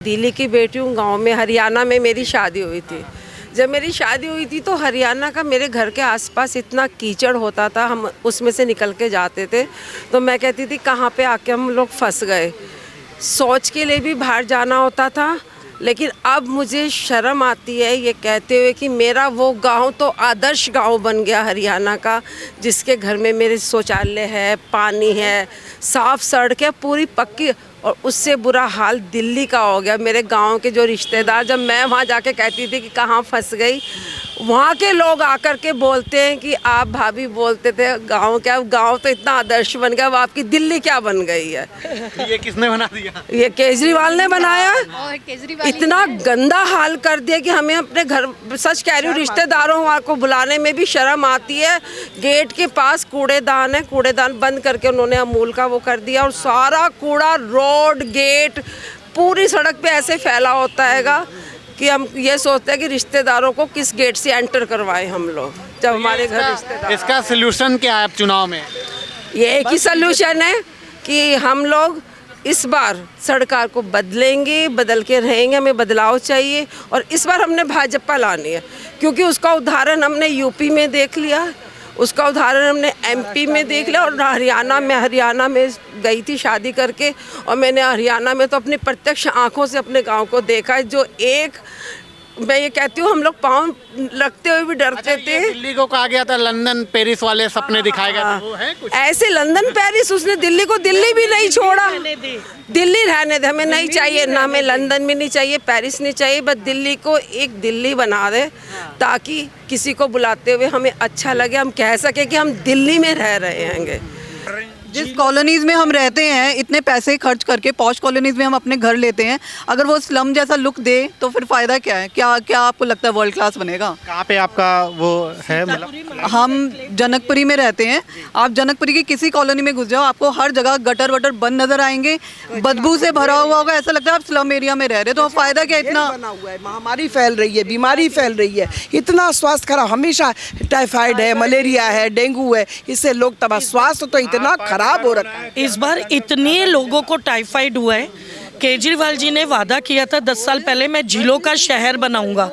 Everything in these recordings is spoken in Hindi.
दिल्ली की बेटी हूँ। गांव में हरियाणा में मेरी शादी हुई थी। जब मेरी शादी हुई थी तो हरियाणा का मेरे घर के आसपास इतना कीचड़ होता था, हम उसमें से निकल के जाते थे। तो मैं कहती थी कहाँ पे आके हम लोग फंस गए। शौच के लिए भी बाहर जाना होता था, लेकिन अब मुझे शर्म आती है ये कहते हुए कि मेरा वो गांव तो आदर्श गांव बन गया हरियाणा का, जिसके घर में मेरे शौचालय है, पानी है, साफ सड़कें पूरी पक्की। और उससे बुरा हाल दिल्ली का हो गया। मेरे गांव के जो रिश्तेदार, जब मैं वहाँ जाके कहती थी कि कहाँ फंस गई, वहाँ के लोग आकर के बोलते हैं कि आप भाभी बोलते थे गांव क्या, गांव तो इतना आदर्श बन गया, अब आपकी दिल्ली क्या बन गई है। ये किसने बना दिया? ये केजरीवाल ने बनाया। और केजरीवाल इतना गंदा हाल कर दिया कि हमें अपने घर, सच कह रही हूँ, रिश्तेदारों को बुलाने में भी शर्म आती है। गेट के पास कूड़ेदान है, कूड़ेदान बंद करके उन्होंने अमूल का वो कर दिया, और सारा कूड़ा रोड गेट पूरी सड़क पे ऐसे फैला होता हैगा कि हम ये सोचते हैं कि रिश्तेदारों को किस गेट से एंटर करवाएं हम लोग, जब हमारे घर रिश्तेदार। इसका सलूशन क्या है अब चुनाव में? ये एक ही सलूशन है कि हम लोग इस बार सरकार को बदलेंगे, बदल के रहेंगे, हमें बदलाव चाहिए। और इस बार हमने भाजपा लानी है, क्योंकि उसका उदाहरण हमने यूपी में देख लिया, उसका उदाहरण हमने एमपी में देख लिया, और हरियाणा में गई थी शादी करके, और मैंने हरियाणा में तो अपनी प्रत्यक्ष आंखों से अपने गांव को देखा है। जो एक, मैं ये कहती हूँ, हम लोग पाँव रखते हुए भी डरते थे। दिल्ली को कहा गया था लंदन पेरिस वाले सपने दिखाए गए थे, वो है कुछ? ऐसे लंदन पेरिस, उसने दिल्ली को दिल्ली भी नहीं छोड़ा। दिल्ली रहने दे, हमें नहीं चाहिए ना, हमें लंदन भी नहीं चाहिए, पेरिस नहीं चाहिए, बस दिल्ली को एक दिल्ली बना दे, ताकि किसी को बुलाते हुए हमें अच्छा लगे, हम कह सके कि हम दिल्ली में रह रहे हैं। जिस कॉलोनीज़ में हम रहते हैं, इतने पैसे खर्च करके पॉश कॉलोनीज़ में हम अपने घर लेते हैं, अगर वो स्लम जैसा लुक दे तो फिर फ़ायदा क्या है? क्या आपको लगता है वर्ल्ड क्लास बनेगा? कहाँ पे आपका वो है? मतलब हम जनकपुरी में रहते हैं। आप जनकपुरी की किसी कॉलोनी में घुस जाओ, आपको हर जगह गटर वटर बंद नज़र आएंगे, बदबू से भरा हुआ होगा, ऐसा लगता है आप स्लम एरिया में रह रहे। तो फ़ायदा क्या? इतना बना हुआ है, महामारी फैल रही है, बीमारी फैल रही है, इतना स्वास्थ्य खराब, हमेशा टाइफाइड है, मलेरिया है, डेंगू है, इससे लोग तबाह, स्वास्थ्य तो इतना खराब हो रखा है। इस बार इतने लोगों को टाइफाइड हुआ है। केजरीवाल जी ने वादा किया था 10 साल पहले, मैं झीलों का शहर बनाऊंगा।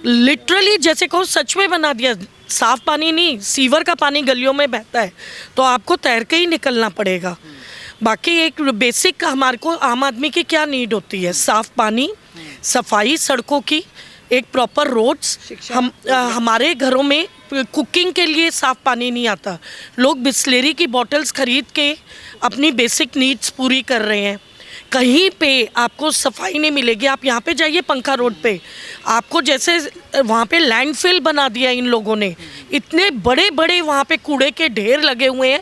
लिटरली जैसे कहो सच में बना दिया। साफ पानी नहीं, सीवर का पानी गलियों में बहता है, तो आपको तैर के ही निकलना पड़ेगा। बाकी एक बेसिक हमारे को आम आदमी की क्या नीड होती है? साफ पानी, सफाई सड़कों की, एक प्रॉपर रोड्स। हमारे घरों में कुकिंग के लिए साफ़ पानी नहीं आता, लोग बिस्लेरी की बॉटल्स खरीद के अपनी बेसिक नीड्स पूरी कर रहे हैं। कहीं पे आपको सफाई नहीं मिलेगी। आप यहाँ पे जाइए पंखा रोड पे, आपको जैसे वहाँ पे लैंडफिल बना दिया इन लोगों ने, इतने बड़े बड़े वहाँ पे कूड़े के ढेर लगे हुए हैं।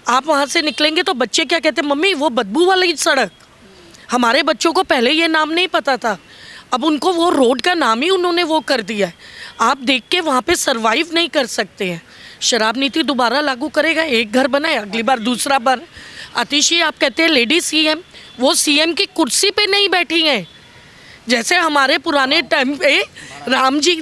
आप वहाँ से निकलेंगे तो बच्चे क्या कहते हैं, मम्मी वो बदबू वाली सड़क। हमारे बच्चों को पहले ये नाम नहीं पता था, अब उनको वो रोड का नाम ही उन्होंने वो कर दिया है। आप देख के वहाँ पे सरवाइव नहीं कर सकते हैं। शराब नीति दोबारा लागू करेगा, एक घर बनाए, अगली बार दूसरा बार। आतिशी, आप कहते हैं लेडी सीएम, वो सीएम की कुर्सी पे नहीं बैठी हैं। जैसे हमारे पुराने टाइम पे राम जी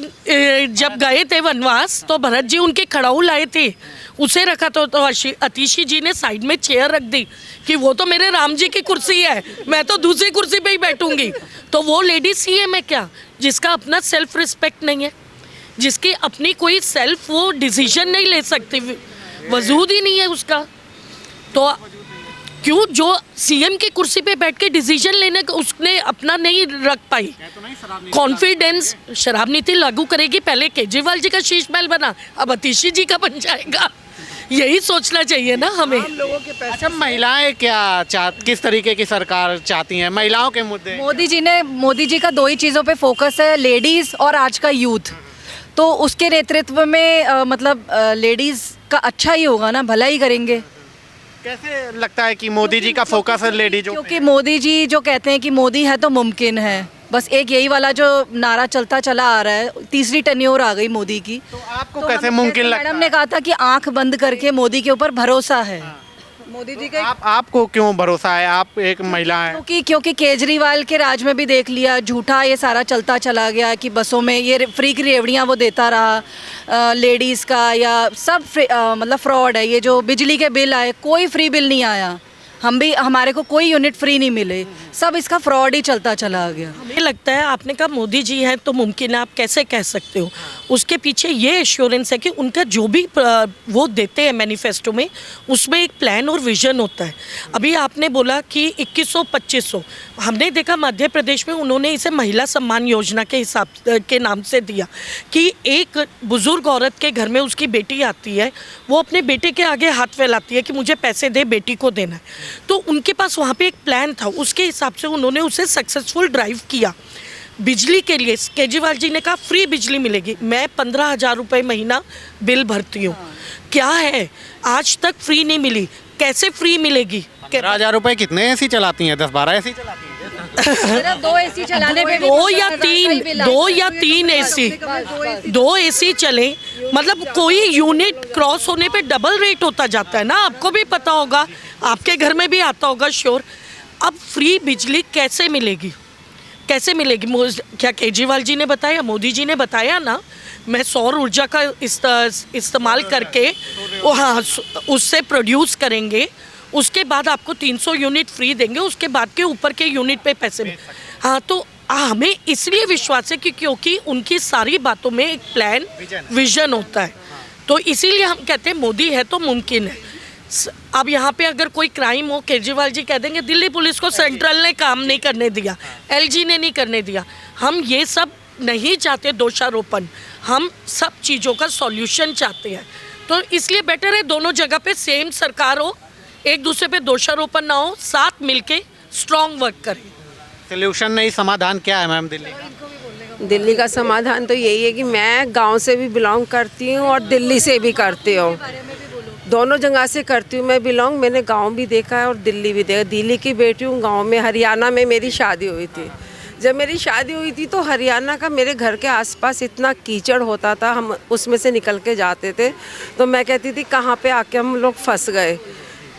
जब गए थे वनवास, तो भरत जी उनके खड़ाऊ लाए थे, उसे रखा तो आतिशी जी ने साइड में चेयर रख दी कि वो तो मेरे राम जी की कुर्सी है, मैं तो दूसरी कुर्सी पे ही बैठूंगी। तो वो लेडी सीएम है क्या, जिसका अपना सेल्फ रिस्पेक्ट नहीं है, जिसकी अपनी कोई सेल्फ वो डिसीजन नहीं ले सकती, वजूद ही नहीं है उसका। तो क्यों जो सीएम की कुर्सी पे बैठ के डिसीजन लेने का उसने अपना नहीं रख पाई कॉन्फिडेंस? शराब नीति लागू करेगी, पहले केजरीवाल जी का शीश महल बना, अब आतिशी जी का बन जाएगा। यही सोचना चाहिए ना हमें। अच्छा, महिलाएं क्या किस तरीके की सरकार चाहती हैं? महिलाओं के मुद्दे मोदी जी का 2 ही चीज़ों पे फोकस है, लेडीज़ और आज का यूथ। तो उसके नेतृत्व में मतलब लेडीज़ का अच्छा ही होगा ना, भला ही करेंगे। कैसे लगता है कि मोदी जी का फोकस है लेडीजों पे? क्योंकि मोदी जी जो कहते हैं कि मोदी है तो मुमकिन है, बस एक यही वाला जो नारा चलता चला आ रहा है, तीसरी टेन्योर आ गई मोदी की। तो आपको कैसे मुमकिन लगता है? मैडम ने कहा था कि आंख बंद करके मोदी के ऊपर भरोसा है। मोदी जी का आपको क्यों भरोसा है? आप एक महिला हैं। क्योंकि केजरीवाल के राज में भी देख लिया, झूठा ये सारा चलता चला गया कि बसों में ये फ्री की रेवड़ियाँ वो देता रहा लेडीज़ का, या सब मतलब फ्रॉड है। ये जो बिजली के बिल आए, कोई फ्री बिल नहीं आया। हम भी, हमारे को कोई यूनिट फ्री नहीं मिले, सब इसका फ्रॉड ही चलता चला गया। हमें लगता है, आपने कहा मोदी जी हैं तो मुमकिन है, आप कैसे कह सकते हो? उसके पीछे ये एश्योरेंस है कि उनका जो भी वो देते हैं मैनिफेस्टो में, उसमें एक प्लान और विजन होता है। अभी आपने बोला कि 2100-2500, हमने देखा मध्य प्रदेश में उन्होंने इसे महिला सम्मान योजना के हिसाब के नाम से दिया कि एक बुजुर्ग औरत के घर में उसकी बेटी आती है, वो अपने बेटे के आगे हाथ फैलाती है कि मुझे पैसे दे, बेटी को देना है। तो उनके पास वहाँ पे एक प्लान था, उसके हिसाब से उन्होंने उसे सक्सेसफुल ड्राइव किया। बिजली के लिए केजरीवाल जी ने कहा फ्री बिजली मिलेगी। मैं 15,000 रुपये महीना बिल भरती हूँ, क्या है आज तक फ्री नहीं मिली, कैसे फ्री मिलेगी? 15,000 रुपए कितने एसी चलाती हैं? 10-12 एसी चलाती हैं? सिर्फ 2 एसी चलाने पे भी 2 या 3 एसी, 2 एसी चले, मतलब कोई यूनिट क्रॉस होने पे डबल रेट होता जाता है ना, आपको भी पता होगा, आपके घर में भी आता होगा श्योर। अब फ्री बिजली कैसे मिलेगी, कैसे मिलेगी? क्या केजरीवाल जी ने बताया, मोदी जी ने बताया ना, मैं सौर ऊर्जा का इस्तेमाल करके हाँ उससे प्रोड्यूस करेंगे, उसके बाद आपको 300 यूनिट फ्री देंगे, उसके बाद के ऊपर के यूनिट पे पैसे। हाँ, तो हमें इसलिए विश्वास है कि क्योंकि उनकी सारी बातों में एक प्लान विजन होता है, तो इसीलिए हम कहते हैं मोदी है तो मुमकिन है। अब यहाँ पे अगर कोई क्राइम हो, केजरीवाल जी कह देंगे दिल्ली पुलिस को सेंट्रल ने काम नहीं करने दिया, एलजी ने नहीं करने दिया। हम ये सब नहीं चाहते दोषारोपण, हम सब चीज़ों का सॉल्यूशन चाहते हैं। तो इसलिए बेटर है दोनों जगह पे सेम सरकार हो, एक दूसरे पे दोषारोपण ना हो, साथ मिलके स्ट्रॉन्ग वर्क करें। सोल्यूशन नहीं, समाधान क्या है मैम दिल्ली का? दिल्ली का समाधान तो यही है कि मैं गांव से भी बिलोंग करती हूँ और दिल्ली से भी करती हूँ, दोनों जगह से करती हूँ मैं बिलोंग। मैंने गांव भी देखा है और दिल्ली भी देखा। दिल्ली की बेटी हूँ, गांव में हरियाणा में मेरी शादी हुई थी। जब मेरी शादी हुई थी तो हरियाणा का मेरे घर के आसपास इतना कीचड़ होता था, हम उसमें से निकल के जाते थे, तो मैं कहती थी कहाँ पे आके हम लोग फंस गए।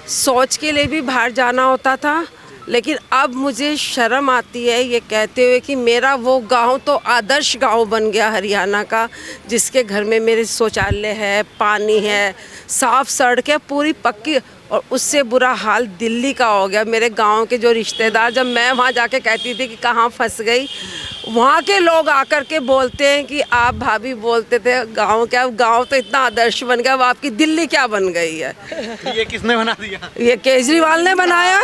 सोच के लिए भी बाहर जाना होता था, लेकिन अब मुझे शर्म आती है ये कहते हुए कि मेरा वो गांव तो आदर्श गांव बन गया हरियाणा का, जिसके घर में मेरे शौचालय है, पानी है, साफ सड़क है, पूरी पक्की। और उससे बुरा हाल दिल्ली का हो गया। मेरे गांव के जो रिश्तेदार, जब मैं वहाँ जाके कहती थी कि कहाँ फंस गई, वहाँ के लोग आकर के बोलते हैं कि आप भाभी बोलते थे गांव क्या, गांव तो इतना आदर्श बन गया, वो आपकी दिल्ली क्या बन गई है। ये किसने बना दिया? ये केजरीवाल ने बनाया।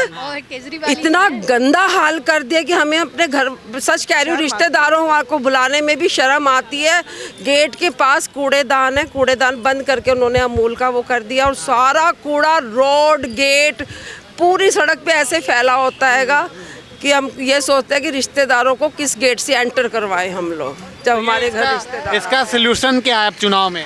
इतना गंदा हाल कर दिया कि हमें अपने घर, सच कह रही हूँ, रिश्तेदारों को बुलाने में भी शर्म आती है। गेट के पास कूड़ेदान है, कूड़ेदान बंद करके उन्होंने अमूल का वो कर दिया, और सारा कूड़ा रोड, गेट, पूरी सड़क पे ऐसे फैला होता हैगा कि हम ये सोचते हैं कि रिश्तेदारों को किस गेट से एंटर करवाएं हम लोग, जब हमारे घर रिश्तेदार। इसका सोल्यूशन क्या है चुनाव में?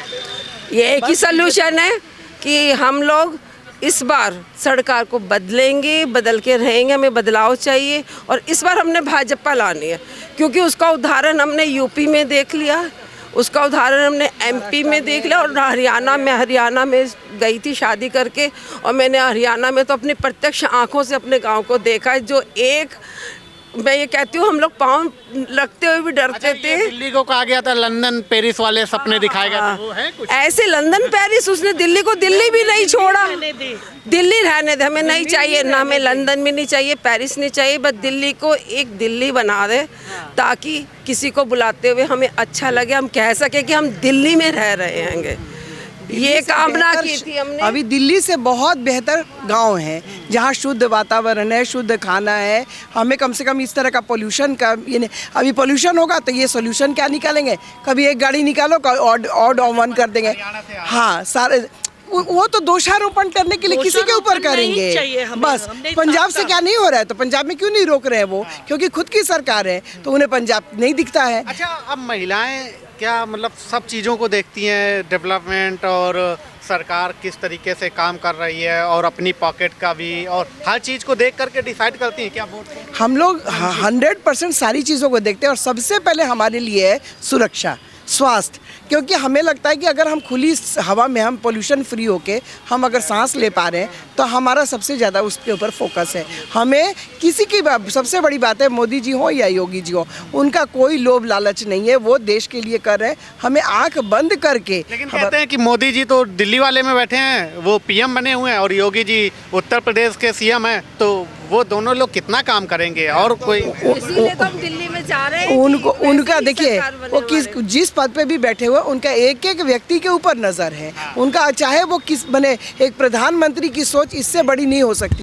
ये एक ही सोल्यूशन है कि हम लोग इस बार सरकार को बदलेंगे, बदल के रहेंगे, हमें बदलाव चाहिए। और इस बार हमने भाजपा लानी है, क्योंकि उसका उदाहरण हमने यूपी में देख लिया, उसका उदाहरण हमने एमपी में देख लिया, और हरियाणा में गई थी शादी करके, और मैंने हरियाणा में तो अपनी प्रत्यक्ष आंखों से अपने गांव को देखा है। जो एक, मैं ये कहती हूँ, हम लोग पाँव रखते हुए भी डरते थे। दिल्ली को कहा गया था लंदन पेरिस वाले सपने दिखाए गए थे, वो है कुछ ऐसे लंदन पेरिस, उसने दिल्ली को दिल्ली भी नहीं छोड़ा। दिल्ली रहने दे, हमें नहीं चाहिए ना, हमें लंदन भी नहीं चाहिए, पेरिस नहीं चाहिए, बस दिल्ली को एक दिल्ली बना दे, ताकि किसी को बुलाते हुए हमें अच्छा लगे, हम कह सके कि हम दिल्ली में रह रहे हैं। ये कामना की थी हमने। अभी दिल्ली से बहुत बेहतर गांव है, जहाँ शुद्ध वातावरण है, शुद्ध खाना है। हमें कम से कम इस तरह का पोल्यूशन का ये नहीं, अभी पोल्यूशन होगा तो ये सोल्यूशन क्या निकालेंगे? कभी एक गाड़ी निकालो, ऑड वन कर देंगे। हाँ, सारे वो तो दोषारोपण करने के लिए किसी के ऊपर करेंगे बस। पंजाब से क्या नहीं हो रहा है, तो पंजाब में क्यों नहीं रोक रहे हैं वो? क्योंकि खुद की सरकार है, तो उन्हें पंजाब नहीं दिखता है। अच्छा, अब महिलाएं क्या मतलब सब चीज़ों को देखती हैं, डेवलपमेंट और सरकार किस तरीके से काम कर रही है, और अपनी पॉकेट का भी, और हर चीज़ को देख करके डिसाइड करती हैं क्या वोट को? हम लोग 100% सारी चीज़ों को देखते हैं, और सबसे पहले हमारे लिए है सुरक्षा। स्वास्थ्य, क्योंकि हमें लगता है कि अगर हम खुली हवा में हम पोल्यूशन फ्री होके हम अगर सांस ले पा रहे हैं तो हमारा सबसे ज़्यादा उसके ऊपर फोकस है। हमें किसी की सबसे बड़ी बात है, मोदी जी हो या योगी जी हो, उनका कोई लोभ लालच नहीं है, वो देश के लिए कर रहे हैं। हमें आंख बंद करके लेकिन कहते हैं कि मोदी जी तो दिल्ली वाले में बैठे हैं, वो पीएम बने हुए हैं, और योगी जी उत्तर प्रदेश के सीएम हैं, तो वो दोनों लोग कितना काम करेंगे? और कोई इसीलिए तो हम दिल्ली में जा रहे हैं। उनको कि उनका वैसे ही देखिए सरकार बने वो हमारे। जिस पद पे भी बैठे हुए उनका एक एक व्यक्ति के ऊपर नज़र है। उनका चाहे वो किस बने, एक प्रधानमंत्री की सोच इससे बड़ी नहीं हो सकती।